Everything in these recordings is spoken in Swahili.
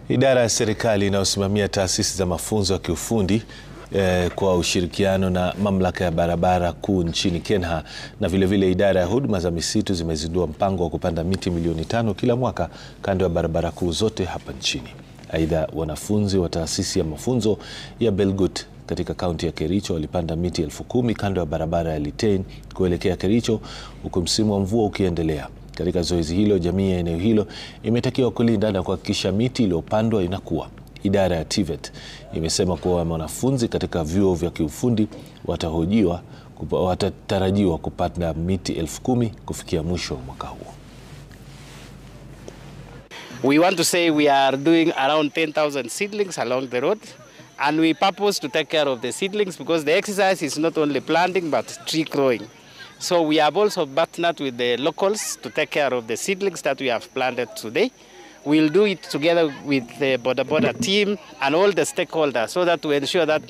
Idara ya serikali inayosimamia taasisi za mafunzo ya kiufundi kwa ushirikiano na mamlaka ya barabara kuu nchini Kenya na vilevile idara ya huduma za misitu zimezindua mpango wa kupanda miti milioni 5 kila mwaka kando ya barabara kuu zote hapa nchini. Aidha, wanafunzi wa taasisi ya mafunzo ya Belgut katika kaunti ya Kericho walipanda miti 10,000 kando ya barabara ya Litein kuelekea Kericho huku msimu wa mvua ukiendelea. Katika zoezi hilo, jamii ya eneo hilo imetakiwa kulinda na kuhakikisha miti iliyopandwa inakuwa. Idara ya TVET imesema kuwa wanafunzi katika vyuo vya kiufundi watatarajiwa kupanda miti 10,000 kufikia mwisho wa mwaka huo. We want to say we are doing around 10,000 seedlings along the road, and we purpose to take care of the seedlings because the exercise is not only planting but tree growing. So we have also partnered with the locals to take care of the seedlings that we have planted today. We'll do it together with the Boda Boda team and all the stakeholders so that we ensure that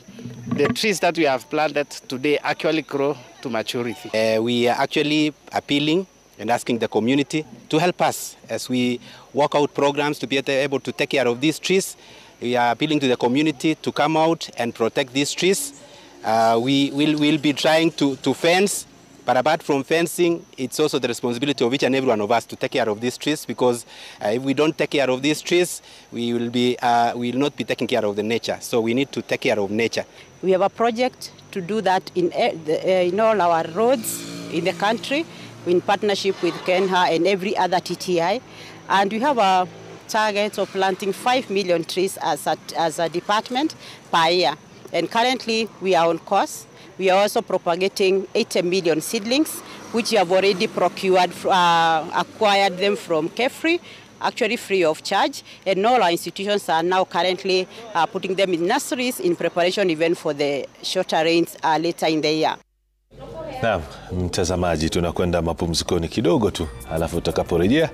the trees that we have planted today actually grow to maturity. We are actually appealing and asking the community to help us as we work out programs to be able to take care of these trees. We are appealing to the community to come out and protect these trees. We will be trying to fence. But apart from fencing, it's also the responsibility of each and every one of us to take care of these trees, because if we don't take care of these trees, we will not be taking care of the nature. So we need to take care of nature. We have a project to do that in all our roads in the country, in partnership with KENHA and every other TTI. And we have a target of planting 5 million trees as a department per year. And currently we are on course. We are also propagating 80 million seedlings, which we have already procured, acquired them from KEFRI, actually free of charge. And all our institutions are now currently putting them in nurseries in preparation even for the shorter rains later in the year. Naam, mtazamaji, tunakwenda mapumzikoni kidogo tu, alafu tutakaporejea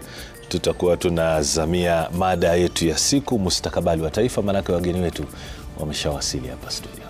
tutakuwa tunazamia mada yetu ya siku, mustakabali wa taifa, manake wageni wetu wameshawasili hapa studio.